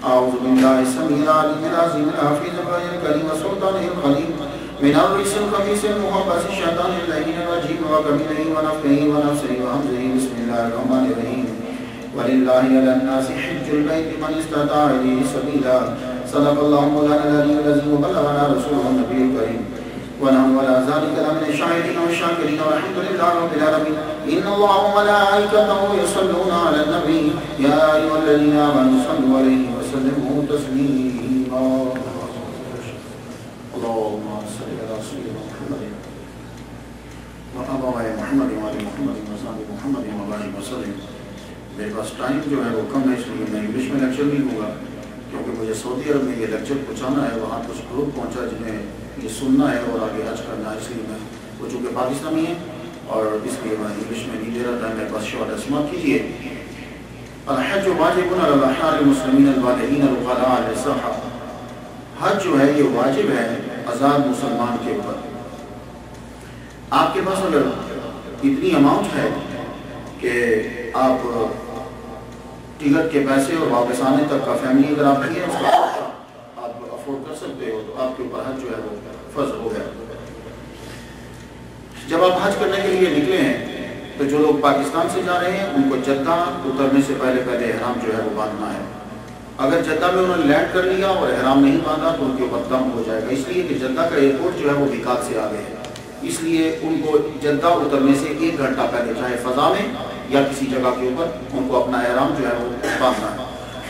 أعوذ بالله السميع العليم العظيم الحفيظ القدير الكريم وسلطانه القديم من الرجس الخبيث المخبث الشيطان اللعين الرجيم وكمنه ونفخه ونفسه وهمزه بسم الله الرحمن الرحيم ولله على الناس حج البيت من استطاع إليه سبيلا صدق الله مولانا العلي العظيم وبلغنا رسوله النبي الكريم ونحن على ذلك لمن الشاهدين والشاكرين والحمد لله رب العالمين إن الله وملائكته يصلون على النبي يا أيها الذين آمنوا صلوا عليه وسلموا تسليما اللهم صل على سيدنا محمد وعلى محمد وعلى محمد وصحبه محمد وبارك وسلم. میرے پاس ٹائم جو ہے وہ کم ہے، اس لیے میں انگلش میں لیکچر نہیں ہوگا کیونکہ مجھے سعودی عرب میں یہ لیکچر پہنچانا ہے. وہاں کچھ گروپ پہنچا جنہیں یہ سننا ہے اور آگے حج کرنا ہے، اس لیے میں وہ چونکہ پاکستانی ہے اور اس لیے میں انگلش میں نہیں دے رہا تھا. میرے پاس شارٹ سماعت کیجیے. الحج واجب علی الاحرار المسلمین البالغین العقلاء الصحہ. حج جو ہے یہ واجب ہے آزاد مسلمان کے اوپر. آپ کے پاس اگر اتنی اماؤنٹ ہے کہ آپ ٹکٹ کے پیسے اور واپس آنے تک کا فیملی اگر آپ کی ہے اس کا آپ افورڈ کر سکتے ہو تو آپ کے اوپر حج جو ہے وہ فرض ہو گیا. جب آپ حج کرنے کے لیے نکلے ہیں تو جو لوگ پاکستان سے جا رہے ہیں ان کو جدہ اترنے سے پہلے احرام جو ہے وہ باندھنا ہے. اگر جدہ میں انہوں نے لینڈ کر لیا اور احرام نہیں باندھا تو ان کے اوپر دم ہو جائے گا، اس لیے کہ جدہ کا ایئرپورٹ جو ہے وہ بیکات سے آگے ہے. اس لیے ان کو جدہ اترنے سے 1 گھنٹہ پہلے چاہے فضا میں یا کسی جگہ کے اوپر ان کو اپنا احرام جو ہے وہ باندھنا ہے.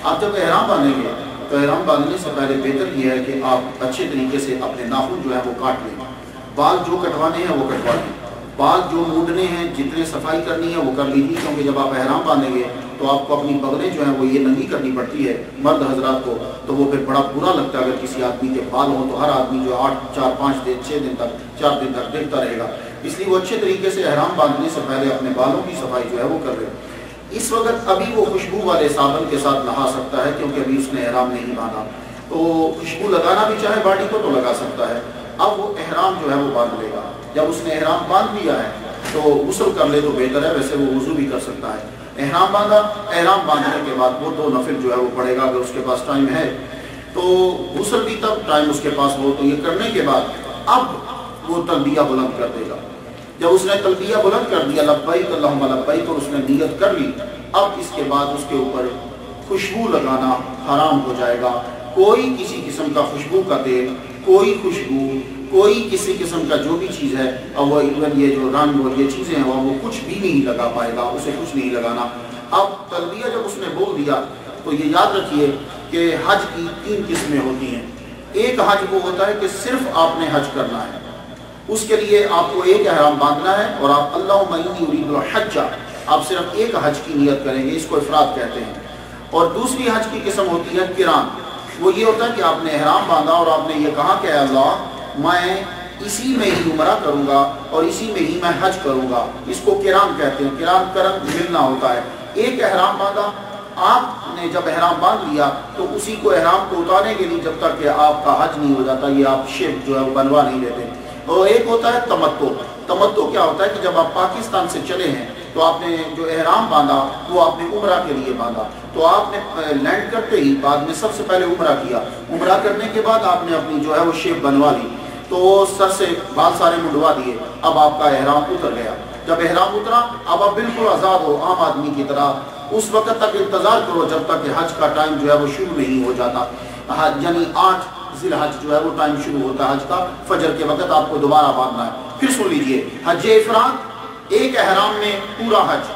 آپ جب احرام باندھیں گے تو احرام باندھنے سے پہلے بہتر یہ ہے کہ آپ اچھے طریقے سے اپنے ناخن جو ہے وہ کاٹ لیں. بال جو کٹوانے ہیں وہ کٹوا لیں. بال جو مونڈنے ہیں جتنے صفائی کرنی ہے وہ کر لیجیے، کیونکہ جب آپ احرام باندھیں گے تو آپ کو اپنی بغلیں جو ہیں وہ یہ ننگی کرنی پڑتی ہے مرد حضرات کو، تو وہ پھر بڑا برا لگتا ہے اگر کسی آدمی کے بال ہوں تو ہر آدمی جو 4 دن 6 دن تک 4 دن تک دیکھتا رہے گا. اس لیے وہ اچھے طریقے سے احرام باندھنے سے پہلے اپنے بالوں کی صفائی جو ہے وہ کر لے. اس وقت ابھی وہ خوشبو والے صابن کے ساتھ نہا سکتا ہے کیونکہ ابھی اس نے احرام نہیں باندھا، تو خوشبو لگانا بھی چاہے باڈی کو تو لگا سکتا ہے. اب وہ احرام جو ہے وہ باندھ لے گا. جب اس نے احرام باندھ لیا ہے تو غسل کر لے تو بہتر ہے، ویسے وہ وضو بھی کر سکتا ہے. احرام باندھا، احرام باندھنے کے بعد وہ 2 نفل جو ہے وہ پڑے گا اگر اس کے پاس ٹائم ہے تو. غسل بھی تب ٹائم اس کے پاس ہو تو یہ کرنے کے بعد اب وہ تلبیہ بلند کر دے گا. جب اس نے تلبیہ بلند کر دیا لبیک اللہم لبیک اور اس نے نیت کر لی، اب اس کے بعد اس کے اوپر خوشبو لگانا حرام ہو جائے گا. کوئی کسی قسم کا خوشبو کا تیل، کوئی خوشبو، کوئی کسی قسم کا جو بھی چیز ہے اب وہ یہ جو رنگ اور یہ چیزیں ہیں وہ کچھ بھی نہیں لگا پائے گا، اسے کچھ نہیں لگانا. اب تلبیہ جب اس نے بول دیا تو یہ یاد رکھیے کہ حج کی 3 قسمیں ہوتی ہیں. ایک حج وہ ہوتا ہے کہ صرف آپ نے حج کرنا ہے، اس کے لیے آپ کو ایک احرام باندھنا ہے اور آپ اللہم انی ارید الحج آپ صرف ایک حج کی نیت کریں گے، اس کو افراد کہتے ہیں. اور دوسری حج کی قسم ہوتی ہے قران. وہ یہ ہوتا ہے کہ آپ نے احرام باندھا اور آپ نے یہ کہا کہ اللہ میں اسی میں ہی عمرہ کروں گا اور اسی میں ہی میں حج کروں گا. اس کو قران کہتے ہیں. قران کرن ملنا ہوتا ہے. ایک احرام باندھا، آپ نے جب احرام باندھ لیا تو اسی کو احرام کو اتارنے کے لیے جب تک کہ آپ کا حج نہیں ہو جاتا یہ آپ شیپ جو ہے وہ بنوا نہیں لیتے. اور ایک ہوتا ہے تمتع. تمتع کیا ہوتا ہے کہ جب آپ پاکستان سے چلے ہیں تو آپ نے جو احرام باندھا وہ آپ نے عمرہ کے لیے باندھا، تو آپ نے لینڈ کرتے ہی بعد میں سب سے پہلے عمرہ کیا. عمرہ کرنے کے بعد آپ نے اپنی جو ہے وہ شیپ بنوا لی، تو سر سے بال سارے منڈوا دیے. اب آپ کا احرام اتر گیا. جب احرام اترا اب آپ بالکل آزاد ہو عام آدمی کی طرح. اس وقت تک انتظار کرو جب تک کہ حج کا ٹائم جو ہے وہ شروع نہیں ہو جاتا. یعنی 8 ذی الحج جو ہے وہ ٹائم شروع ہوتا ہے حج کا. فجر کے وقت آپ کو دوبارہ باندھنا ہے. پھر سن لیجئے، حج افراد ایک احرام میں پورا حج،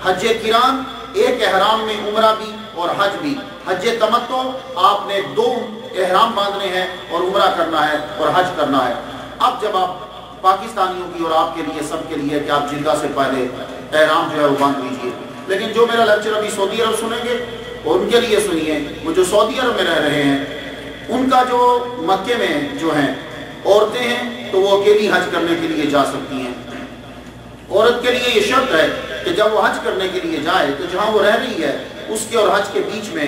حج قران ایک احرام میں عمرہ بھی اور حج بھی، حج تمتع آپ نے 2 احرام باندھنے ہیں اور عمرہ کرنا ہے اور حج کرنا ہے. اب جب آپ پاکستانیوں کی اور آپ کے لیے سب کے لیے کہ آپ جدہ سے پہلے احرام جو ہے وہ باندھ لیجیے. لیکن جو میرا لیکچر ابھی سعودی عرب سنیں گے اور ان کے لیے سنیے، وہ جو سعودی عرب میں رہ رہے ہیں ان کا جو مکے میں جو ہیں عورتیں ہیں تو وہ اکیلی حج کرنے کے لیے جا سکتی ہیں. عورت کے لیے یہ شرط ہے کہ جب وہ حج کرنے کے لیے جائے تو جہاں وہ رہ رہی ہے اس کے اور حج کے بیچ میں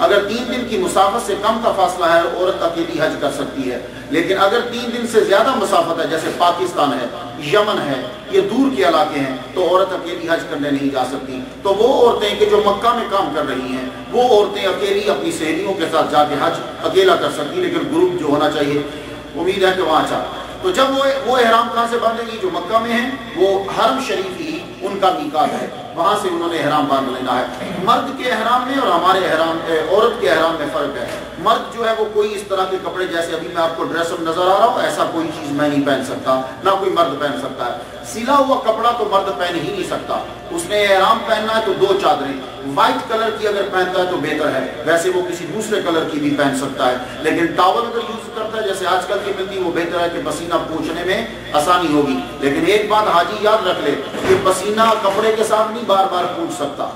اگر 3 دن کی مسافت سے کم کا فاصلہ ہے عورت اکیلی حج کر سکتی ہے. لیکن اگر 3 دن سے زیادہ مسافت ہے جیسے پاکستان ہے, یمن ہے, یہ دور کے علاقے ہیں, تو عورت اکیلی حج کرنے نہیں جا سکتی. تو وہ عورتیں کہ جو مکہ میں کام کر رہی ہیں وہ عورتیں اکیلی اپنی سہیلیوں کے ساتھ جا کے حج اکیلا کر سکتی, لیکن گروپ جو ہونا چاہیے. امید ہے کہ وہاں اچھا. تو جب وہ احرام کہاں سے باندھیں گی؟ جو مکہ میں ہیں وہ حرم شریف ہی ان کا میقات ہے, وہاں سے انہوں نے احرام باندھ لینا ہے. مرد کے احرام میں اور ہمارے احرام عورت کے احرام میں فرق ہے. مرد جو ہے وہ کوئی اس طرح کے کپڑے, جیسے ابھی میں آپ کو ڈریس اپ نظر آ رہا ہوں, ایسا کوئی چیز میں نہیں پہن سکتا, نہ کوئی مرد پہن سکتا ہے. سلا ہوا کپڑا تو مرد پہن ہی نہیں سکتا. اس نے احرام پہننا ہے تو 2 چادریں, وائٹ کلر کی اگر پہنتا ہے تو بہتر ہے, ویسے وہ کسی دوسرے کلر کی بھی پہن سکتا ہے. لیکن ٹاول اگر یوز کرتا ہے جیسے آج کل کی ملتی, وہ بہتر ہے کہ پسینہ پوچھنے میں آسانی ہوگی. لیکن ایک بات حاجی یاد رکھ لے کہ پسینہ کپڑے کے ساتھ نہیں بار بار پوچھ سکتا.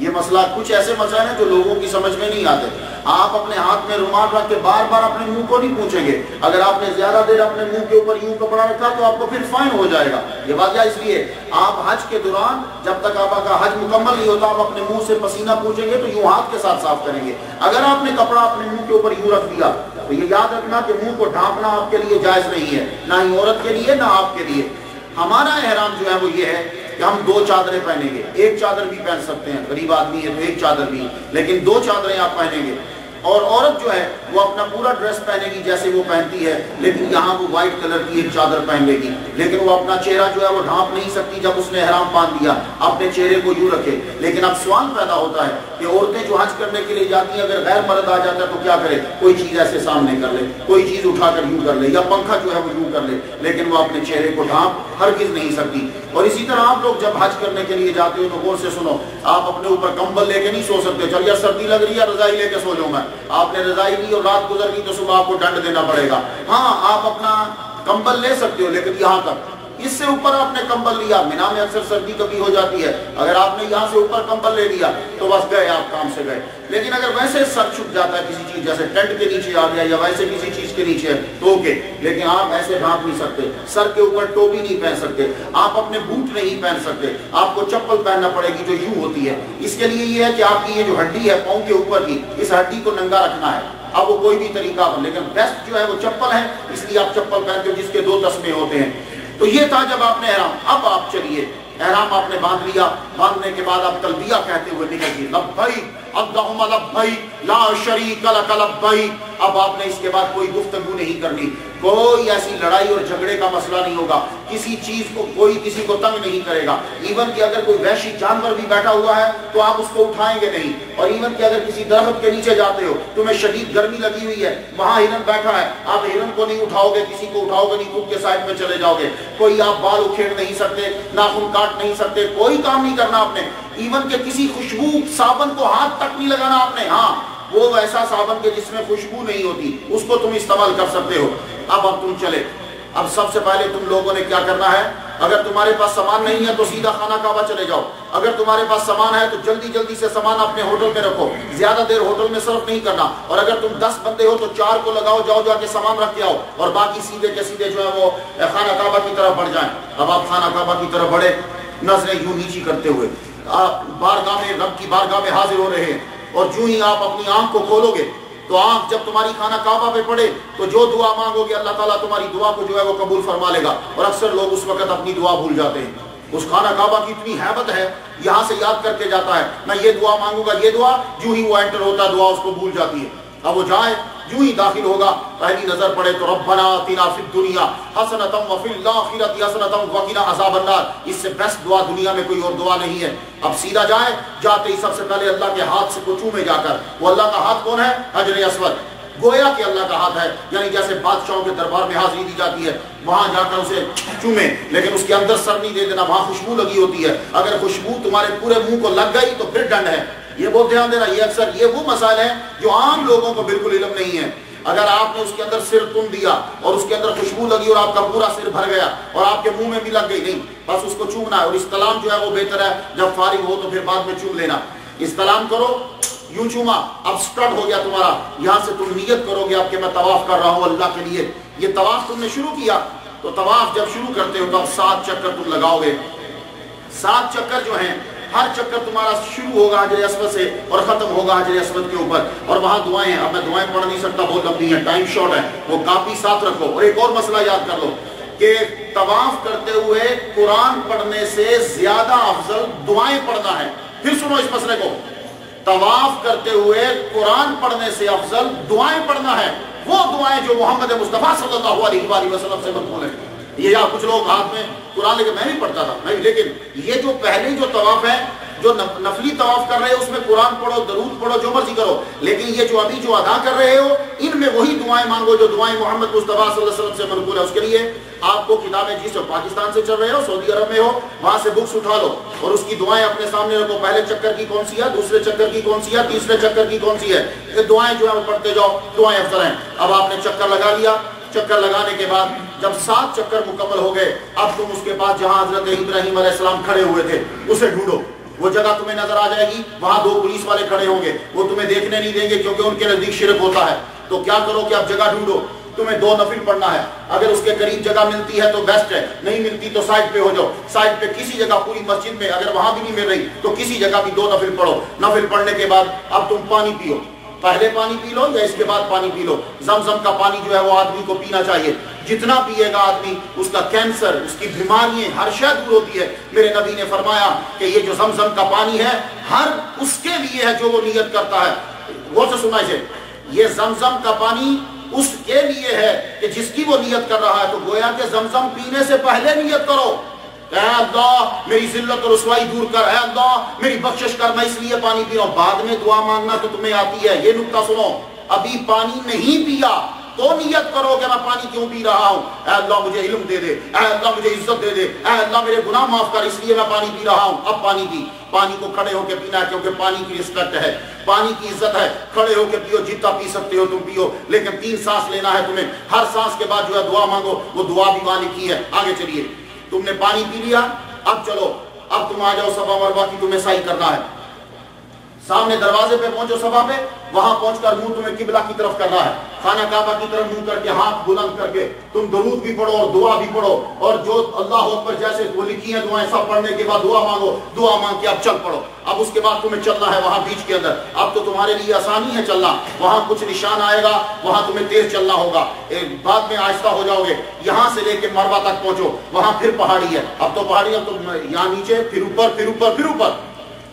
یہ مسئلہ, کچھ ایسے مسائل ہیں جو لوگوں کی سمجھ میں نہیں آتے. آپ اپنے ہاتھ میں رومال رکھ کے بار بار اپنے منہ کو نہیں پوچھیں گے. اگر آپ نے زیادہ دیر اپنے منہ کے اوپر یوں کپڑا رکھا تو آپ کو پھر فائن ہو جائے گا. یہ وجہ اس لیے آپ حج کے دوران جب تک آپ کا حج مکمل نہیں ہوتا, آپ اپنے منہ سے پسینہ پوچھیں گے تو یوں ہاتھ کے ساتھ صاف کریں گے. اگر آپ نے کپڑا اپنے منہ کے اوپر یوں رکھ دیا تو یہ یاد رکھنا کہ منہ کو ڈھانپنا آپ کے لیے جائز نہیں ہے, نہ ہی عورت کے لیے نہ آپ کے لیے. ہمارا احرام جو ہے وہ یہ ہے کہ ہم 2 چادریں پہنیں گے. ایک چادر بھی پہن سکتے ہیں, غریب آدمی ہے تو ایک چادر بھی, لیکن 2 چادریں آپ پہنیں گے. اور عورت جو ہے وہ اپنا پورا ڈریس پہنے گی جیسے وہ پہنتی ہے, لیکن یہاں وہ وائٹ کلر کی ایک چادر پہن لے گی. لیکن وہ اپنا چہرہ جو ہے وہ ڈھانپ نہیں سکتی. جب اس نے احرام باندھ دیا اپنے چہرے کو یوں رکھے. لیکن اب سوال پیدا ہوتا ہے کہ عورتیں جو حج کرنے کے لیے جاتی ہیں, اگر غیر مرد آ جاتا ہے تو کیا کرے؟ کوئی چیز ایسے سامنے کر لے, کوئی چیز اٹھا کر یوں کر لے, یا پنکھا جو ہے وہ یوں کر لے, لیکن وہ اپنے چہرے کو ڈھانپ ہرگز نہیں سکتی. اور اسی طرح آپ لوگ جب حج کرنے کے لیے جاتے ہو تو غور سے سنو, آپ اپنے اوپر کمبل لے کے نہیں سو سکتے. چل یار سردی لگ رہی ہے, رضائی لے کے سو جاؤں میں. آپ نے رضائی لی اور رات گزر گئی تو صبح آپ کو ڈنڈ دینا پڑے گا. ہاں آپ اپنا کمبل لے سکتے ہو, لیکن یہاں تک. اس سے اوپر آپ نے کمبل لیا, مینا میں اکثر سردی کبھی ہو جاتی ہے, اگر آپ نے یہاں سے اوپر کمبل لے لیا تو بس گئے, آپ کام سے گئے. لیکن اگر ویسے سر چھپ جاتا ہے کسی چیز, جیسے ٹینٹ کے نیچے آ گیا یا ویسے کسی چیز کے نیچے تو اوکے, لیکن آپ ایسے ڈھانپ نہیں سکتے. سر کے اوپر ٹوپی نہیں پہن سکتے, آپ اپنے بوٹ نہیں پہن سکتے, آپ کو چپل پہننا پڑے گی جو یوں ہوتی ہے. اس کے لیے یہ ہے کہ آپ کی یہ جو ہڈی ہے پاؤں کے اوپر کی, اس ہڈی کو ننگا رکھنا ہے. اب وہ کوئی بھی طریقہ ہو, لیکن بیسٹ جو ہے وہ چپل ہے, اس لیے آپ چپل پہنتے ہو جس کے 2 تسمے ہوتے ہیں. تو یہ تھا جب آپ نے احرام. اب آپ چلیے, احرام آپ نے باندھ لیا, باندھنے کے بعد آپ تلبیہ کہتے ہوئے نکلیے, لبیک اللہم لبیک لا شریک لک لبیک. اب آپ نے اس کے بعد کوئی گفتگو نہیں کرنی, کوئی ایسی لڑائی اور جھگڑے کا مسئلہ نہیں ہوگا, کسی چیز کو کوئی کسی کو تنگ نہیں کرے گا. ایون کہ اگر کوئی وحشی جانور بھی بیٹھا ہوا ہے تو آپ اس کو اٹھائیں گے نہیں. اور ایون کہ اگر کسی درخت کے نیچے جاتے ہو, تمہیں شدید گرمی لگی ہوئی ہے, وہاں ہرن بیٹھا ہے, آپ ہرن کو نہیں اٹھاؤ گے, کسی کو اٹھاؤ گے نہیں, خود کے سائڈ میں چلے جاؤ گے. کوئی آپ بال اکھیڑ نہیں سکتے, ناخن کاٹ نہیں سکتے, کوئی کام نہیں کرنا آپ نے. ایون کہ کسی خوشبو صابن کو ہاتھ تک نہیں لگانا آپ نے. ہاں وہ ایسا صابن کے جس میں خوشبو نہیں ہوتی, اس کو تم استعمال کر سکتے ہو. اب تم چلے. اب سب سے پہلے تم لوگوں نے کیا کرنا ہے, اگر تمہارے پاس سامان نہیں ہے تو سیدھا خانہ کعبہ چلے جاؤ. اگر تمہارے پاس سامان ہے تو جلدی جلدی سے سامان اپنے ہوٹل میں رکھو, زیادہ دیر ہوٹل میں صرف نہیں کرنا. اور اگر تم 10 بندے ہو تو 4 کو لگاؤ, جاؤ جا کے سامان رکھ کے آؤ, اور باقی سیدھے کے سیدھے جو ہے وہ خانہ کعبہ کی طرف بڑھ جائیں. اب آپ خانہ کعبہ کی طرف بڑھے, نظریں یوں نیچی کرتے ہوئے آپ بارگاہ میں, رب کی بارگاہ میں حاضر ہو رہے ہیں. اور جو ہی آپ اپنی آنکھ کو کھولو گے تو آنکھ جب تمہاری خانہ کعبہ پہ پڑے تو جو دعا مانگو گے اللہ تعالیٰ تمہاری دعا کو جو ہے وہ قبول فرما لے گا. اور اکثر لوگ اس وقت اپنی دعا بھول جاتے ہیں. اس خانہ کعبہ کی اتنی ہیبت ہے, یہاں سے یاد کر کے جاتا ہے, میں یہ دعا مانگوں گا, یہ دعا, جو ہی وہ انٹر ہوتا ہے دعا اس کو بھول جاتی ہے. اب وہ جائے, جو ہی داخل ہوگا, پہلی نظر پڑے تو ربنا آتنا فی الدنیا حسنۃ وفی الآخرۃ حسنۃ وقنا عذاب النار. اس سے بیسٹ دعا دنیا میں کوئی اور دعا نہیں ہے. اب سیدھا جائے, جاتے ہی سب سے پہلے اللہ کے ہاتھ سے کو چومے جا کر. وہ اللہ کا ہاتھ کون ہے؟ حجر اسود, گویا کہ اللہ کا ہاتھ ہے. یعنی جیسے بادشاہوں کے دربار میں حاضری دی جاتی ہے, وہاں جا کر اسے چومے, لیکن اس کے اندر سر نہیں دے دینا, وہاں خوشبو لگی ہوتی ہے. اگر خوشبو تمہارے پورے منہ کو لگ گئی تو پھر ڈنڈ ہے. یہ بہت دھیان دینا, یہ اکثر یہ وہ مسائل ہیں جو عام لوگوں کو بالکل علم نہیں ہے. اگر آپ نے اس کے اندر سر تم دیا اور اس کے اندر خوشبو لگی اور آپ کا پورا سر بھر گیا اور آپ کے منہ میں بھی لگ گئی, نہیں, بس اس کو چومنا ہے. اور استلام جو ہے وہ بہتر ہے, جب فارغ ہو تو پھر بعد میں چوم لینا. استلام کرو, یوں چوما, اب سٹارٹ ہو گیا تمہارا. یہاں سے تم نیت کرو گے آپ کہ میں طواف کر رہا ہوں اللہ کے لیے. یہ طواف تم نے شروع کیا تو طواف جب شروع کرتے ہو تو اب 7 چکر تم لگاؤ گے. 7 چکر جو ہیں ہر چکر تمہارا شروع ہوگا حجر اسود سے اور ختم ہوگا حجر اسود کے اوپر، اور وہاں دعائیں ہیں. اب میں دعائیں پڑھ نہیں سکتا، بہت لمبی ہیں، ٹائم شارٹ ہے، وہ کاپی ساتھ رکھو. اور ایک اور مسئلہ یاد کر لو کہ طواف کرتے ہوئے قرآن پڑھنے سے زیادہ افضل دعائیں پڑھنا ہے. پھر سنو اس مسئلے کو، طواف کرتے ہوئے قرآن پڑھنے سے افضل دعائیں پڑھنا ہے، وہ دعائیں جو محمد مصطفیٰ صلی اللہ علیہ وآلہ وسلم سے منقول ہیں. یہ یا کچھ لوگ ہاتھ میں قرآن لے کے، میں بھی پڑھتا تھا لیکن یہ جو پہلے جو طواف ہے، جو نفلی طواف کر رہے ہو اس میں قرآن پڑھو، درود پڑھو، جو مرضی کرو، لیکن یہ جو ابھی جو ادا کر رہے ہو ان میں وہی دعائیں مانگو جو دعائیں محمد مصطفیٰ صلی اللہ علیہ وسلم سے منقول ہے. اس کے لیے آپ کو کتابیں جس پاکستان سے چل رہے ہو، سعودی عرب میں ہو، وہاں سے بکس اٹھا لو اور اس کی دعائیں اپنے سامنے رکھو. پہلے چکر کی کون سی ہے، دوسرے چکر کی کون سی ہے، تیسرے چکر کی کون سی ہے، یہ دعائیں جو ہے وہ پڑھتے جاؤ، دعائیں افضل ہیں. اب آپ نے چکر لگا لیا، چکر لگانے کے بعد جب 7 چکر مکمل ہو گئے، اب تم اس کے پاس جہاں حضرت ابراہیم علیہ السلام کھڑے ہوئے تھے اسے ڈھونڈو. وہ جگہ تمہیں نظر آ جائے گی، وہاں 2 پولیس والے کھڑے ہوں گے، وہ تمہیں دیکھنے نہیں دیں گے کیونکہ ان کے نزدیک شرک ہوتا ہے. تو کیا کرو کہ اب جگہ ڈھونڈو، تمہیں 2 نفل پڑھنا ہے. اگر اس کے قریب جگہ ملتی ہے تو بیسٹ ہے، نہیں ملتی تو سائڈ پہ ہو جاؤ. سائڈ پہ کسی جگہ پوری مسجد میں اگر وہاں بھی نہیں مل رہی تو کسی جگہ بھی 2 نفل پڑھو. نفل پڑھنے کے بعد اب تم پانی پیو، پہلے پانی پی لو یا اس کے بعد پانی پی لو. زمزم کا پانی جو ہے وہ آدمی کو پینا چاہیے. جتنا پیے گا آدمی اس کا کینسر، اس کی بیماریاں، ہر شے دور ہوتی ہے. میرے نبی نے فرمایا کہ یہ جو زمزم کا پانی ہے ہر اس کے لیے ہے جو وہ نیت کرتا ہے. غور سے سننا اسے، یہ زمزم کا پانی اس کے لیے ہے کہ جس کی وہ نیت کر رہا ہے. تو گویا کہ زمزم پینے سے پہلے نیت کرو، اے اللہ میری ذلت اور رسوائی دور کر، اے اللہ میری بخشش کر، میں اس لیے پانی پی رہا ہوں. بعد میں دعا مانگنا تو تمہیں آتی ہے. یہ نکتہ سنو، ابھی پانی نہیں پیا تو نیت کرو کہ میں پانی کیوں پی رہا ہوں. اے اللہ مجھے علم دے دے، اے اللہ مجھے عزت دے دے، اے اللہ میرے گناہ معاف کر، اس لیے میں پانی پی رہا ہوں. اب پانی پی. پانی کو کھڑے ہو کے پینا ہے کیونکہ پانی کی رسپیکٹ ہے، پانی کی عزت ہے. کھڑے ہو کے پیو، جتنا پی سکتے ہو تم پیو، لیکن 3 سانس لینا ہے تمہیں. ہر سانس کے بعد جو ہے دعا مانگو، وہ دعا بھی وہاں لکھی ہے. آگے چلیے، تم نے پانی پی لیا، اب چلو، اب تم آ جاؤ صفا مروا کی تمہیں سعی کرنا ہے. سامنے دروازے پہ پہنچو صفا پہ، وہاں پہنچ کر منہ تمہیں قبلہ کی طرف کرنا ہے. خانہ کعبہ کی طرف منہ کر کے ہاتھ بلند کر کے تم درود بھی پڑھو اور دعا بھی پڑھو، اور جو اللہ اکبر جیسے وہ لکھی ہیں دعائیں سب پڑھنے کے بعد دعا مانگو. دعا مانگ کے اب چل پڑو. اب اس کے بعد تمہیں چلنا ہے وہاں بیچ کے اندر. اب تو تمہارے لیے آسانی ہے چلنا، وہاں کچھ نشان آئے گا، وہاں تمہیں تیز چلنا ہوگا، بعد میں آہستہ ہو جاؤ گے. یہاں سے لے کے مروا تک پہنچو، وہاں پھر پہاڑی ہے. اب تو پہاڑی، اب تو یہاں نیچے، پھر اوپر، پھر اوپر، پھر اوپر.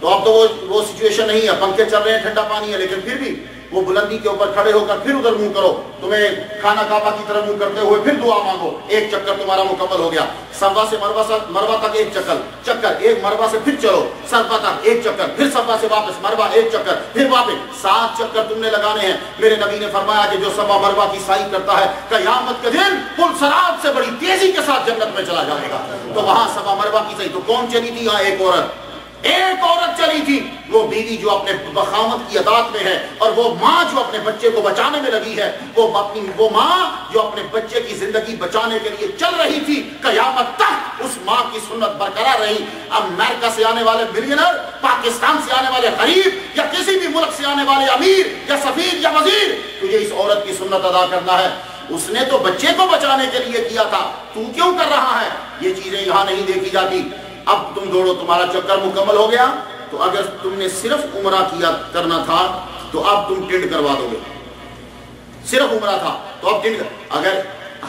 تو اب تو وہ سچویشن نہیں ہے، پنکھے چل رہے ہیں، ٹھنڈا پانی ہے، لیکن پھر بھی وہ بلندی کے اوپر کھڑے ہو کر پھر ادھر منہ کرو. تمہیں خانہ کعبہ کی طرف منہ کرتے ہوئے پھر دعا مانگو. 1 چکر تمہارا مکمل ہو گیا. صفا سے مروا تک 1 چکر، 1 مروا سے پھر چلو صفا تک 1 چکر، پھر صفا سے واپس مروا 1 چکر، پھر واپس 7 چکر تم نے لگانے ہیں. میرے نبی نے فرمایا کہ جو صفا مروا کی سعی کرتا ہے قیامت کے دن پل صراط سے بڑی تیزی کے ساتھ جنت میں چلا جائے گا. تو وہاں صفا مروا کی سعی. تو کون چلی تھی؟ یہاں ایک عورت چلی تھی، وہ بیوی جو اپنے بخامت کی عادات میں ہے، اور وہ ماں جو اپنے بچے کو بچانے میں لگی ہے، وہ ماں جو اپنے بچے کی زندگی بچانے کے لیے چل رہی تھی. قیامت تک اس ماں کی سنت برقرار رہی. امریکہ سے آنے والے ملینئر، پاکستان سے آنے والے غریب، یا کسی بھی ملک سے آنے والے امیر یا سفیر یا وزیر، تجھے اس عورت کی سنت ادا کرنا ہے. اس نے تو بچے کو بچانے کے لیے کیا تھا، تو کیوں کر رہا ہے؟ یہ چیزیں یہاں نہیں دیکھی جاتی. اب تم دوڑو، تمہارا چکر مکمل ہو گیا. تو اگر تم نے صرف عمرہ کیا کرنا تھا تو اب تم ٹنڈ کروا دو گے. صرف عمرہ تھا تو اب ٹنڈ. اگر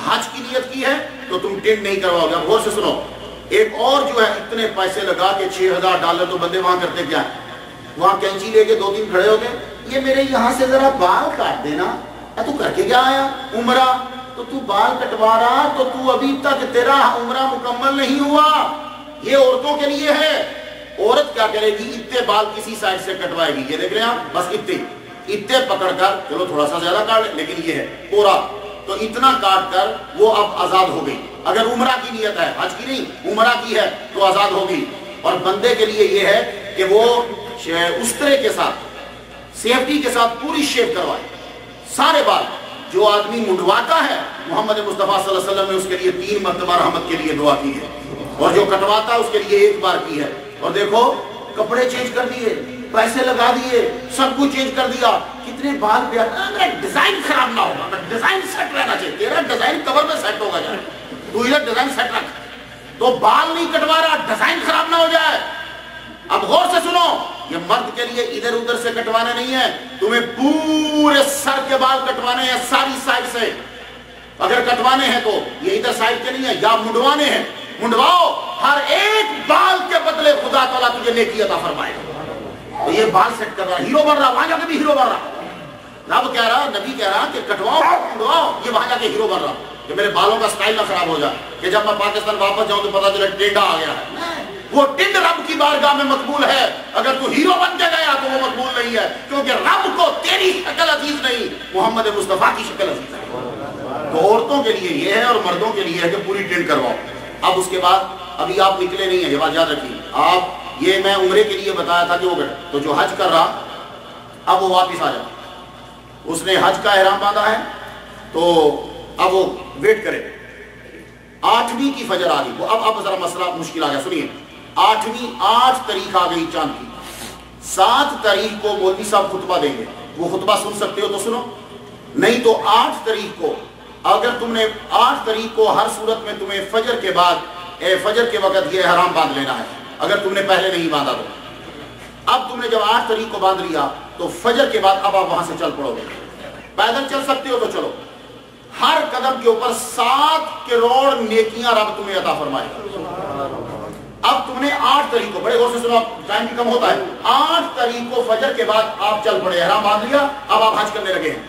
حج کی نیت کی ہے تو تم ٹنڈ نہیں کرواؤ گے. اب غور سے سنو، ایک اور جو ہے اتنے پیسے لگا کے $6000 تو بندے وہاں کرتے کیا ہے؟ وہاں کینچی لے کے 2 دن کھڑے ہوتے، یہ میرے یہاں سے ذرا بال کاٹ دینا. تو کر کے کیا آیا؟ عمرہ. تو بال کٹوا رہا تو ابھی تک تیرا عمرہ مکمل نہیں ہوا. یہ عورتوں کے لیے ہے. عورت کیا کرے گی؟ اتنے بال کسی سائڈ سے کٹوائے گی. یہ دیکھ رہے ہیں آپ، بس اتنے پکڑ کر، چلو تھوڑا سا زیادہ کاٹ لیں لیکن یہ ہے پورا. تو اتنا کاٹ کر وہ اب آزاد ہو گئی. اگر عمرہ کی نیت ہے، حج کی نہیں، عمرہ کی ہے تو آزاد ہوگی. اور بندے کے لیے یہ ہے کہ وہ استرے کے ساتھ، سیفٹی کے ساتھ پوری شیو کروائے سارے بال. جو آدمی منڈواتا ہے، محمد مصطفیٰ صلی اللہ علیہ وسلم نے اس کے لیے 3 مرتبہ رحمت کے لیے دعا کی ہے، اور جو کٹواتا ہے اس کے لیے 1 بار کی ہے. اور دیکھو کپڑے چینج کر دیے، پیسے لگا دیے، سب کچھ چینج کر دیا. کتنے بال پہ میرا ڈیزائن خراب نہ ہوگا، ڈیزائن سیٹ رہنا چاہیے. تیرا ڈیزائن کور میں سیٹ ہوگا جائے، تو ادھر ڈیزائن سیٹ رکھ. تو بال نہیں کٹوا رہا، ڈیزائن خراب نہ ہو جائے. اب غور سے سنو، یہ مرد کے لیے ادھر ادھر سے کٹوانے نہیں ہیں، تمہیں پورے سر کے بال کٹوانے ہیں، ساری سائڈ سے۔ اگر کٹوانے ہیں تو یہ ادھر سائڈ کے نہیں ہیں، یا منڈوانے ہیں، منڈواؤ، ہر ایک بال کے بدلے خدا تعالیٰ تجھے نیکی عطا فرمائے گا۔ تو یہ بال سیٹ کر رہا، ہیرو بن رہا، وہاں جا کے بھی ہیرو بن رہا۔ رب کہہ رہا، نبی کہہ رہا کہ کٹواؤ منڈواؤ، یہ وہاں جا کے ہیرو بن رہا کہ میرے بالوں کا سٹائل نہ خراب ہو جائے کہ جب میں پاکستان واپس جاؤں تو پتا چلے ٹینڈا آ گیا ہے۔ وہ ٹنڈ رب کی بارگاہ میں مقبول ہے، اگر تو ہیرو بن کے گیا تو وہ مقبول نہیں ہے، کیونکہ رب کو تیری شکل عزیز نہیں، محمد مصطفیٰ کی شکل عزیز ہے۔ تو عورتوں کے لیے یہ ہے اور مردوں کے لیے ہے کہ پوری ٹنڈ کرواؤ۔ اب اس کے بعد ابھی آپ نکلے نہیں ہیں، یہ بات یاد رکھیے آپ، یہ میں عمرے کے لیے بتایا تھا کہ وہ تو جو حج کر رہا اب وہ واپس آ جائے، اس نے حج کا احرام باندھا ہے تو اب وہ ویٹ کرے، 8ویں کی فجر آ گئی، وہ اب ذرا مسئلہ مشکل آ گیا، سنیے، 8 تاریخ آ گئی چاند کی، 7 تاریخ کو مولوی صاحب خطبہ دیں گے، وہ خطبہ سن سکتے ہو تو سنو، نہیں تو 8 تاریخ کو، اگر تم نے 8 تاریخ کو ہر صورت میں تمہیں فجر کے بعد فجر کے وقت یہ احرام باندھ لینا ہے، اگر تم نے پہلے نہیں باندھا تو۔ اب تم نے جب 8 تاریخ کو باندھ لیا تو فجر کے بعد اب آپ وہاں سے چل پڑو گے، پیدل چل سکتے ہو تو چلو، ہر قدم کے اوپر 7 کروڑ نیکیاں رب تمہیں عطا فرمائے گا۔ اب تم نے 8 تاریخ کو، بڑے غور سے سنو، ٹائم بھی کم ہوتا ہے، 8 تاریخ کو فجر کے بعد آپ چل پڑے، احرام باندھ لیا، اب آپ حج کرنے لگے ہیں۔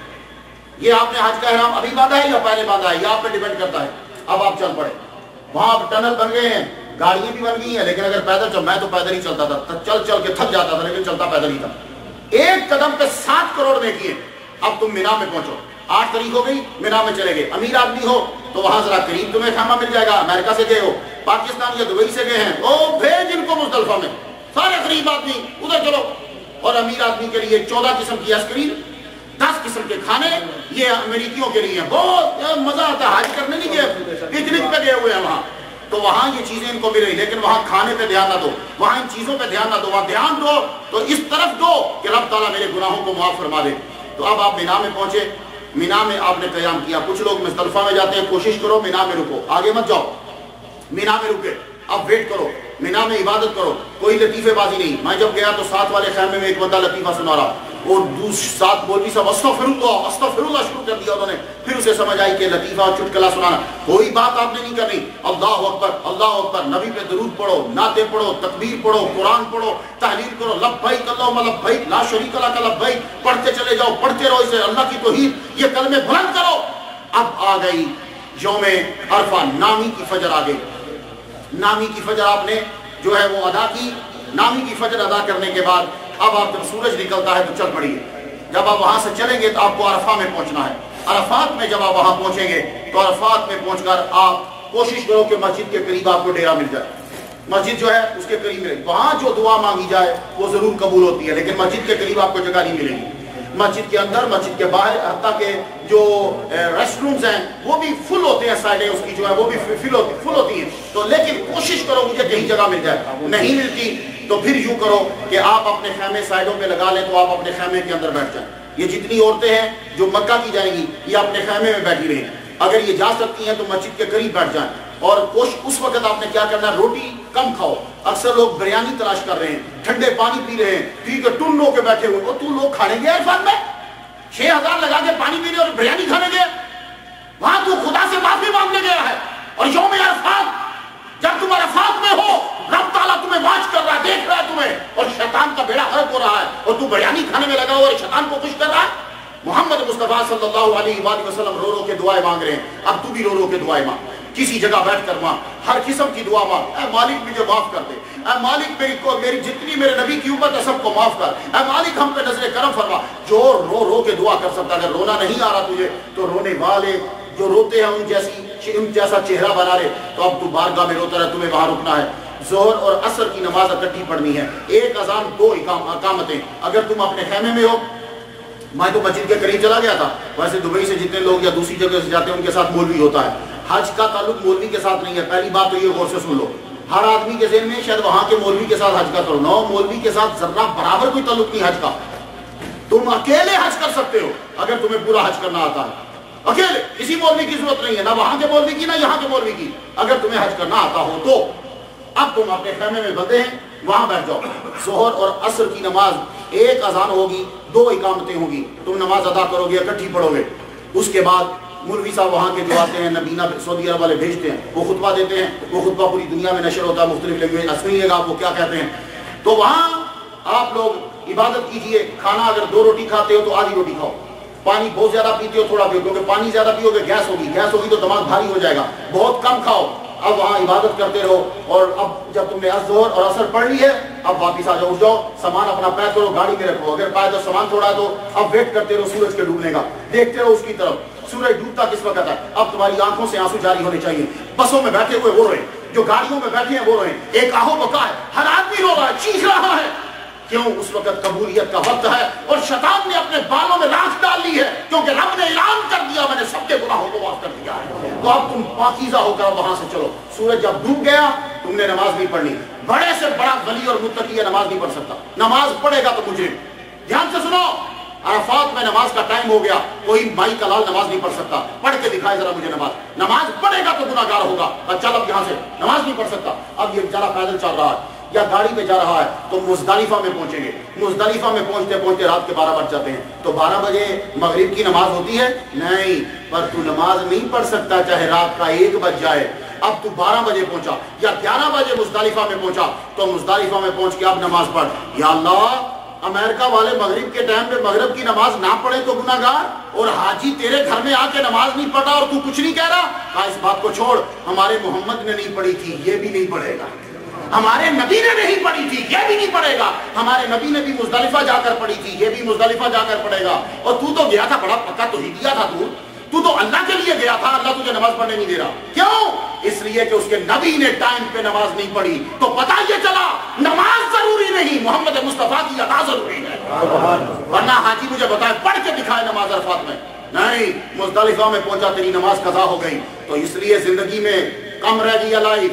یہ آپ نے حج کا احرام ابھی باندھا ہے یا پہلے باندھا ہے، یہ آپ پہ ڈیپینڈ کرتا ہے۔ اب آپ چل پڑے، وہاں ٹنل بن گئے ہیں، گاڑیاں بھی بن گئی ہیں، لیکن اگر پیدل چل، میں تو پیدل ہی چلتا تھا، چل چل کے تھک جاتا تھا لیکن چلتا پیدل ہی تھا۔ ایک قدم پہ 7 کروڑ نیکی ہے۔ اب تم مینا میں پہنچو، 8 تاریخ ہو گئی، مینا میں چلے گئے، امیر آدمی ہو تو وہاں ذرا قریب تمہیں خیمہ مل جائے گا، امریکہ سے گئے ہو، پاکستان یا دبئی سے گئے ہیں، او بھیج ان کو مزدلفہ میں، سارے غریب آدمی ادھر چلو۔ اور امیر آدمی کے لیے 14 قسم کی آئس کریم، 10 قسم کے کھانے، یہ امریکیوں کے لیے بہت مزہ آتا ہے، حج کرنے نہیں گئے، پکنک پہ گئے ہوئے ہیں وہاں، تو وہاں یہ چیزیں ان کو مل رہی، لیکن وہاں کھانے پہ دھیان نہ دو، وہاں ان چیزوں پہ دھیان نہ دو، وہاں دھیان دو تو اس طرف دو کہ رب تعالیٰ میرے گناہوں کو معاف فرما دے۔ تو اب آپ مینا میں پہنچے، مینا میں آپ نے قیام کیا، کچھ لوگ مزدلفہ میں جاتے ہیں، کوشش کرو مینا میں رکو، آگے مت جاؤ، مینا میں رکے، اب ویٹ کرو، مینا میں عبادت کرو، کوئی لطیفے بازی نہیں۔ میں جب گیا تو 7 والے خیمے میں ایک بندہ لطیفہ سنا رہا، اور 7 مولوی صاحب استغفر اللہ شروع کر دیا انہوں نے، پھر اسے سمجھ آئی کہ لطیفہ اور چٹکلا سنانا، کوئی بات آپ نے نہیں کرنی، اللہ اکبر، نبی پہ درود پڑھو، نعتیں پڑھو، تکبیر پڑھو، قرآن پڑھو، تحلیل کرو، لبیک اللہم لبیک لا شریک لک لبیک، پڑھتے چلے جاؤ، پڑھتے رہو، اسے اللہ کی توحید، یہ کلمے بلند کرو۔ اب آ گئی یوم عرفہ، نامی کی فجر آ گئی، نامی کی فجر آپ نے جو ہے وہ ادا کی، نامی کی فجر ادا کرنے کے بعد اب آپ جب سورج نکلتا ہے تو چل پڑیے، جب آپ وہاں سے چلیں گے تو آپ کو عرفہ میں پہنچنا ہے، عرفات میں جب آپ وہاں پہنچیں گے تو عرفات میں پہنچ کر آپ کوشش کرو کہ مسجد کے قریب آپ کو ڈیرا مل جائے، مسجد جو ہے اس کے قریب ملے، وہاں جو دعا مانگی جائے وہ ضرور قبول ہوتی ہے، لیکن مسجد کے قریب آپ کو جگہ نہیں ملے گی، مسجد کے اندر، مسجد کے باہر، حتیٰ کہ جو ریسٹ رومز ہیں وہ بھی فل ہوتے ہیں، سائڈیں اس کی جو ہے وہ بھی فل ہوتی ہیں، تو لیکن کوشش کرو مجھے کہیں جگہ مل جائے، نہیں ملتی تو پھر یوں کرو کہ آپ اپنے خیمے سائڈوں پہ لگا لیں، تو آپ اپنے خیمے کے اندر بیٹھ جائیں۔ یہ جتنی عورتیں ہیں جو مکہ کی جائیں گی یہ اپنے خیمے میں بیٹھی رہیں، اگر یہ جا سکتی ہیں تو مسجد کے قریب بیٹھ جائیں، اور اس وقت آپ نے کیا کرنا ہے، روٹی کم کھاؤ، اکثر لوگ بریانی تلاش کر رہے ہیں، ٹھنڈے پانی پی رہے ہیں، ٹھیک ہے ٹن ہو کے بیٹھے ہوئے، اور تو لوگ کھانے گئے عرفات میں 6000 لگا کے پانی پینے اور بریانی کھانے گئے، وہاں تو خدا سے معافی مانگنے گیا ہے، اور یوم عرفات جب تم عرفات میں ہو، رب تعالیٰ تمہیں واچ کر رہا ہے، دیکھ رہا ہے تمہیں، اور شیطان کا بیڑا غرق ہو رہا ہے، اور تو بریانی کھانے میں لگا ہوا اور شیطان کو خوش کر رہا ہے۔ محمد مصطفیٰ صلی اللہ علیہ وآلہ وسلم رو رو کے دعائیں مانگ رہے ہیں، اب تو بھی رو رو کے دعائیں مانگ، کسی جگہ بیٹھ کر مانگ، ہر قسم کی دعا مانگ، اے مالک مجھے معاف کر دے، اے مالک میری جتنی میرے نبی کی امت ہے سب کو معاف کر، اے مالک ہم پہ نظر کرم فرما۔ جو رو رو کے دعا کر سکتا، اگر رونا نہیں آ رہا تجھے تو رونے والے جو روتے ہیں ان جیسا چہرہ بنا رہے، تو اب تو بارگاہ میں روتا رہے، تمہیں وہاں رکنا ہے، ظہر اور عصر کی نماز اکٹھی پڑھنی ہے، ایک اذان 2 اقامتیں، اگر تم اپنے خیمے میں ہو، میں تو مسجد کے قریب چلا گیا تھا، ویسے دبئی سے جتنے لوگ یا دوسری جگہ سے جاتے ہیں ان کے ساتھ مولوی ہوتا ہے، حج کا تعلق مولوی کے ساتھ نہیں ہے، پہلی بات تو یہ غور سے سن لو، ہر آدمی کے ذہن میں شاید وہاں کے مولوی کے ساتھ حج کا تعلق، نو مولوی کے ساتھ ذرہ برابر کوئی تعلق نہیں حج کا، تم اکیلے حج کر سکتے ہو اگر تمہیں پورا حج کرنا آتا ہے، اکیلے، کسی مولوی کی ضرورت نہیں ہے، نہ وہاں کے مولوی کی نہ یہاں کے مولوی کی، اگر تمہیں حج کرنا آتا ہو تو۔ اب تم اپنے خیمے میں بندے ہیں، وہاں بیٹھ جاؤ. ظہر اور عصر کی نماز ایک اذان ہوگی، 2 اقامتیں ہوں گی، تم نماز ادا کرو گے، اکٹھی پڑھو گے. اس کے بعد مولوی صاحب وہاں کے جو آتے ہیں، نبینا سعودی عرب والے بھیجتے ہیں، وہ خطبہ دیتے ہیں. وہ خطبہ پوری دنیا میں نشر ہوتا ہے مختلف لینگویج. سنیے گا آپ وہ کیا کہتے ہیں. تو وہاں آپ لوگ عبادت کیجئے. کھانا اگر 2 روٹی کھاتے ہو تو آدھی روٹی کھاؤ. پانی بہت زیادہ پیتے ہو تھوڑا پیو، کیونکہ پانی زیادہ پیو گے گیس ہوگی تو دماغ بھاری ہو جائے گا. بہت کم کھاؤ. اب وہاں عبادت کرتے رہو. اور اب جب تم نے ظہر اور عصر پڑھ لی ہے، اب واپس آ جاؤ. اٹھ جاؤ، سامان اپنا پیک کرو، گاڑی میں رکھو. اگر پائے تو سامان چھوڑا تو اب ویٹ کرتے رہو سورج کے ڈوبنے کا. دیکھتے رہو اس کی طرف، سورج ڈوبتا کس وقت ہے. اب تمہاری آنکھوں سے آنسو جاری ہونے چاہیے. بسوں میں بیٹھے ہوئے وہ روئے، جو گاڑیوں میں بیٹھے ہیں وہ روئے. ایک آہو بکا ہے، ہر آدمی رو رہا ہے، چیخ رہا ہے. کیوں؟ اس وقت قبولیت کا وقت ہے اور شیطان نے اپنے بالوں میں راکھ ڈال لی ہے، کیونکہ رب نے اعلان کر دیا میں نے سب کے گناہوں کو معاف کر دیا ہے. تو اب تم پاکیزہ ہو کر وہاں سے چلو. سورج جب ڈوب گیا تم نے نماز نہیں پڑھنی. بڑے سے بڑا ولی اور متقی نماز نہیں پڑھ سکتا. نماز پڑھے گا تو مجرم. دھیان سے سنو، عرفات میں نماز کا ٹائم ہو گیا، کوئی مائی کا لال نماز نہیں پڑھ سکتا. پڑھ کے دکھائے ذرا مجھے نماز. نماز پڑھے گا تو گناہگار ہوگا. چل اب یہاں سے نماز نہیں پڑھ سکتا. اب یہ بیچارہ پیدل چل رہا ہے یا گاڑی پہ جا رہا ہے تو مزدلفہ میں پہنچیں گے. مزدلفہ میں پہنچتے پہنچتے رات کے 12 بج جاتے ہیں. تو 12 بجے مغرب کی نماز ہوتی ہے؟ نہیں. پر تو نماز نہیں پڑھ سکتا چاہے رات کا 1 بج جائے. اب تو 12 بجے پہنچا یا 11 بجے مزدلفہ میں پہنچا تو مزدلفہ میں پہنچ کے اب نماز پڑھ. یا اللہ، امریکہ والے مغرب کے ٹائم پہ مغرب کی نماز نہ پڑھے تو گناہگار، اور حاجی تیرے گھر میں آ کے نماز نہیں پڑھا اور تو کچھ نہیں کہہ رہا. کہا اس بات کو چھوڑ، ہمارے محمد نے نہیں پڑھی تھی، یہ بھی نہیں پڑھے گا. ہمارے نبی نے نہیں پڑھی تھی، یہ بھی نہیں پڑھے گا. ہمارے نبی نے بھی مزدلفہ جا کر پڑھی تھی، یہ بھی مزدلفہ جا کر پڑھے گا. اور تو گیا تھا بڑا پکا توحیدیہ تھا. تو اللہ کے لیے گیا تھا، اللہ تجھے نماز پڑھنے نہیں دے رہا. کیوں؟ اس لیے کہ اس کے نبی نے ٹائم پہ نماز نہیں پڑھی. تو پتہ یہ چلا نماز ضروری نہیں، محمد مصطفیٰ کی ادا ضروری ہے. ورنہ حاجی مجھے بتائے پڑھ کے دکھائے نماز عرفات میں. نہیں، مزدلفہ میں پہنچا تیری نماز قضا ہو گئی. تو اس لیے زندگی میں کم رہ گئی لائف.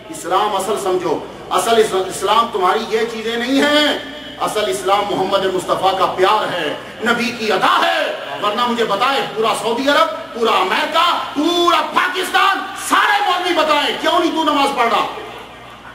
اسلام اصل سمجھو. اصل اسلام تمہاری یہ چیزیں نہیں ہیں. اصل اسلام محمد مصطفیٰ کا پیار ہے، نبی کی ادا ہے. ورنہ مجھے بتائے پورا سعودی عرب، پورا امریکہ، پورا پاکستان، سارے مولوی بتائیں کیوں نہیں تو نماز پڑھ رہا.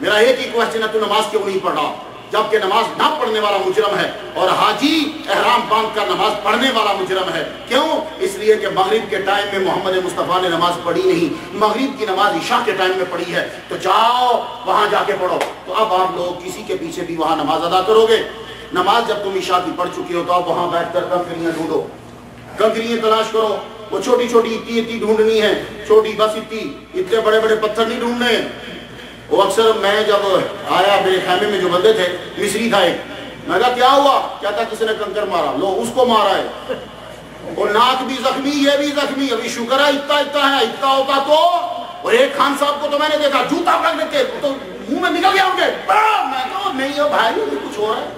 میرا ایک ہی کوشچن ہے، تو نماز کیوں نہیں پڑھ رہا؟ جبکہ نماز نہ پڑھنے والا مجرم ہے اور حاجی احرام باندھ کر نماز پڑھنے والا مجرم ہے. کیوں؟ اس لیے کہ مغرب کے ٹائم میں محمد مصطفیٰ نے نماز پڑھی نہیں، مغرب کی نماز عشاء کے ٹائم میں پڑھی ہے. تو جاؤ وہاں جا کے پڑھو. تو اب آپ لوگ کسی کے پیچھے بھی وہاں نماز ادا کرو گے. نماز جب تم عشاء کی پڑھ چکی ہو تو آپ وہاں بیٹھ کر کنکریاں ڈھونڈو، کنکریاں تلاش کرو. وہ چھوٹی چھوٹی اتنی ڈھونڈنی ہے، چھوٹی بس اتنے بڑے بڑے پتھر نہیں ڈھونڈنے. وہ اکثر میں جب آیا میرے خیمے میں جو بندے تھے، مصری تھا ایک، میں کہا کیا ہوا؟ کہتا کسی نے کنکر مارا. لو اس کو مارا ہے، اور ناک بھی زخمی، یہ بھی زخمی. ابھی شکر ہے اتنا ہے، اتنا ہوتا تو. اور ایک خان صاحب کو تو میں نے دیکھا جوتا پکڑ کے تو منہ میں نکل گیا ان کے. میں کہا نہیں ہو بھائی، کچھ ہو رہا ہے.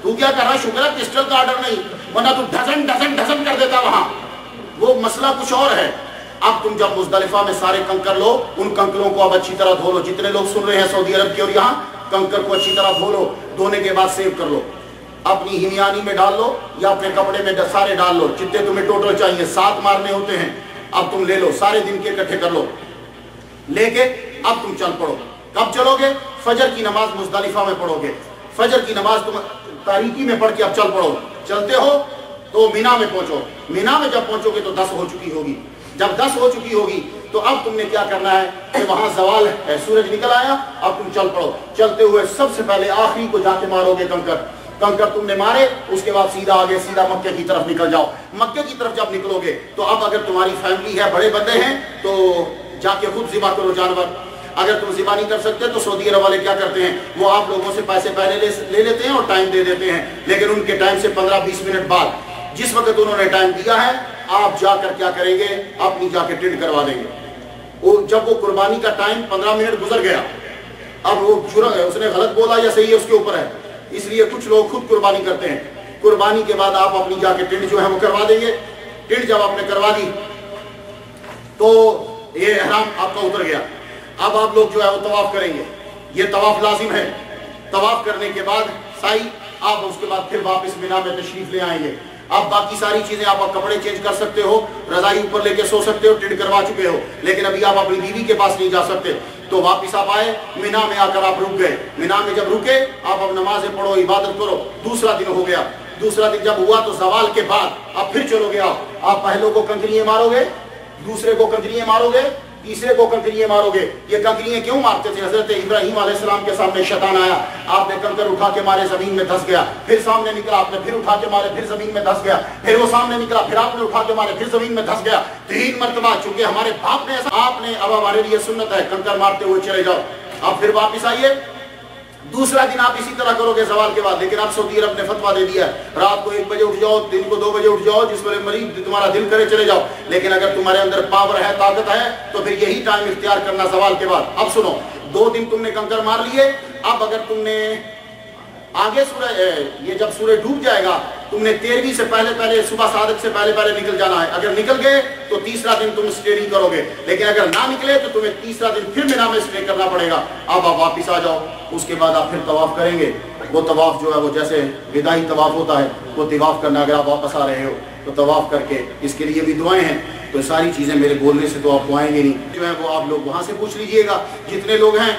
تو کیا کر رہا ہے؟ شکر ہے پسٹل کا آرڈر نہیں، ورنہ تو ڈزن کر دیتا وہاں. وہ مسئلہ کچھ اور ہے. اب تم جب مزدلفہ میں سارے کنکر لو، ان کنکروں کو اب اچھی طرح دھو لو. جتنے لوگ سن رہے ہیں سعودی عرب کے اور یہاں، کنکر کو اچھی طرح دھو لو. دھونے کے بعد سیو کر لو، اپنی ہمیانی میں ڈال لو یا اپنے کپڑے میں سارے ڈال لو. جتنے تمہیں ٹوٹل چاہیے، 7 مارنے ہوتے ہیں. اب تم لے لو، سارے دن کے اکٹھے کر لو. لے کے اب تم چل پڑو. کب چلو گے؟ فجر کی نماز مزدلفہ میں پڑھو گے. فجر کی نماز تم تاریکی میں پڑھ کے اب چل پڑو. چلتے ہو تو مینا میں پہنچو. مینا میں جب پہنچو گے تو 10 ہو چکی ہوگی. جب 10 ہو چکی ہوگی تو اب تم نے کیا کرنا ہے کہ وہاں زوال ہے، سورج نکل آیا. اب تم چل پڑو. چلتے ہوئے سب سے پہلے آخری کو جا کے مارو گے کنکر تم نے مارے. اس کے بعد سیدھا آگے سیدھا مکے کی طرف نکل جاؤ. مکے کی طرف جب نکلو گے تو اب اگر تمہاری فیملی ہے، بڑے بندے ہیں، تو جا کے خود ذبح کرو جانور. اگر تم ذبح نہیں کر سکتے تو سعودی عرب والے کیا کرتے ہیں، وہ آپ لوگوں سے پیسے پہلے لے لیتے ہیں اور ٹائم دے دیتے ہیں. لیکن ان کے ٹائم سے 15-20 منٹ بعد، جس وقت انہوں نے ٹائم دیا ہے، آپ جا کر کیا کریں گے؟ اپنی جا کے ٹنڈ کروا دیں گے. جب وہ قربانی کا ٹائم 15 منٹ گزر گیا، اب وہ اس نے غلط بولا یا صحیح ہے اس کے اوپر ہے. اس لیے کچھ لوگ خود قربانی کرتے ہیں. قربانی کے بعد آپ اپنی جا کے ٹنڈ جو ہے وہ کروا دیں گے. ٹنڈ جب آپ نے کروا دی تو یہ احرام آپ کا اتر گیا. اب آپ لوگ جو ہے وہ طواف کریں گے. یہ طواف لازم ہے. طواف کرنے کے بعد سائی آپ اس کے بعد پھر واپس مینا میں تشریف لے آئیں گے. اب باقی ساری چیزیں آپ کپڑے چینج کر سکتے ہو، رضائی اوپر لے کے سو سکتے ہو، ٹنڈ کروا چکے ہو. لیکن ابھی آپ اپنی بیوی کے پاس نہیں جا سکتے. تو واپس آپ آئے مینا میں آ کر آپ رک گئے. مینا میں جب رکے آپ اب نمازیں پڑھو, عبادت کرو. دوسرا دن ہو گیا. دوسرا دن جب ہوا تو زوال کے بعد اب پھر چلو گے. آپ پہلوں کو کنکریاں مارو گے, دوسرے کو کنکریاں مارو گے, تیسرے کو کنکریاں مارو گے. یہ کنکریاں کیوں مارتے تھے؟ حضرت ابراہیم علیہ السلام کے سامنے شیطان آیا, آپ نے کنکر اٹھا کے مارے, زمین میں دھس گیا. پھر سامنے نکلا, آپ نے پھر اٹھا کے مارے, پھر زمین میں دھس گیا. پھر وہ سامنے نکلا, پھر آپ نے اٹھا کے مارے, پھر زمین میں دھس گیا. 3 مرتبہ. چونکہ ہمارے باپ نے ایسا, آپ نے, اب ہمارے لیے سنت ہے کنکر مارتے ہوئے چلے جاؤ. اب پھر واپس آئیے. دوسرا دن آپ اسی طرح کرو گے زوال کے بعد. لیکن اب سعودی عرب نے فتویٰ دے دیا ہے رات کو 1 بجے اٹھ جاؤ, دن کو 2 بجے اٹھ جاؤ, جس وقت مریض تمہارا دل کرے چلے جاؤ. لیکن اگر تمہارے اندر پاور ہے, طاقت ہے, تو پھر یہی ٹائم اختیار کرنا زوال کے بعد. اب سنو, 2 دن تم نے کنکر مار لیے. اب اگر تم نے آگے یہ جب سورج ڈوب جائے گا, تم نے 13ویں سے پہلے صبح صادق سے پہلے نکل جانا ہے. اگر نکل گئے تو تیسرا دن تم اسٹے نہیں کرو گے. لیکن اگر نہ نکلے تو تمہیں تیسرا دن پھر مینا میں اسٹے کرنا پڑے گا. اب آپ واپس آ جاؤ. اس کے بعد آپ پھر طواف کریں گے. وہ طواف جو ہے وہ جیسے وداعی طواف ہوتا ہے, وہ طواف کرنا. اگر آپ واپس آ رہے ہو تو طواف کر کے, اس کے لیے بھی دعائیں ہیں. تو ساری چیزیں میرے بولنے سے تو آپ کو آئیں گے نہیں, جو ہے وہ آپ لوگ وہاں سے پوچھ لیجئے گا جتنے لوگ ہیں.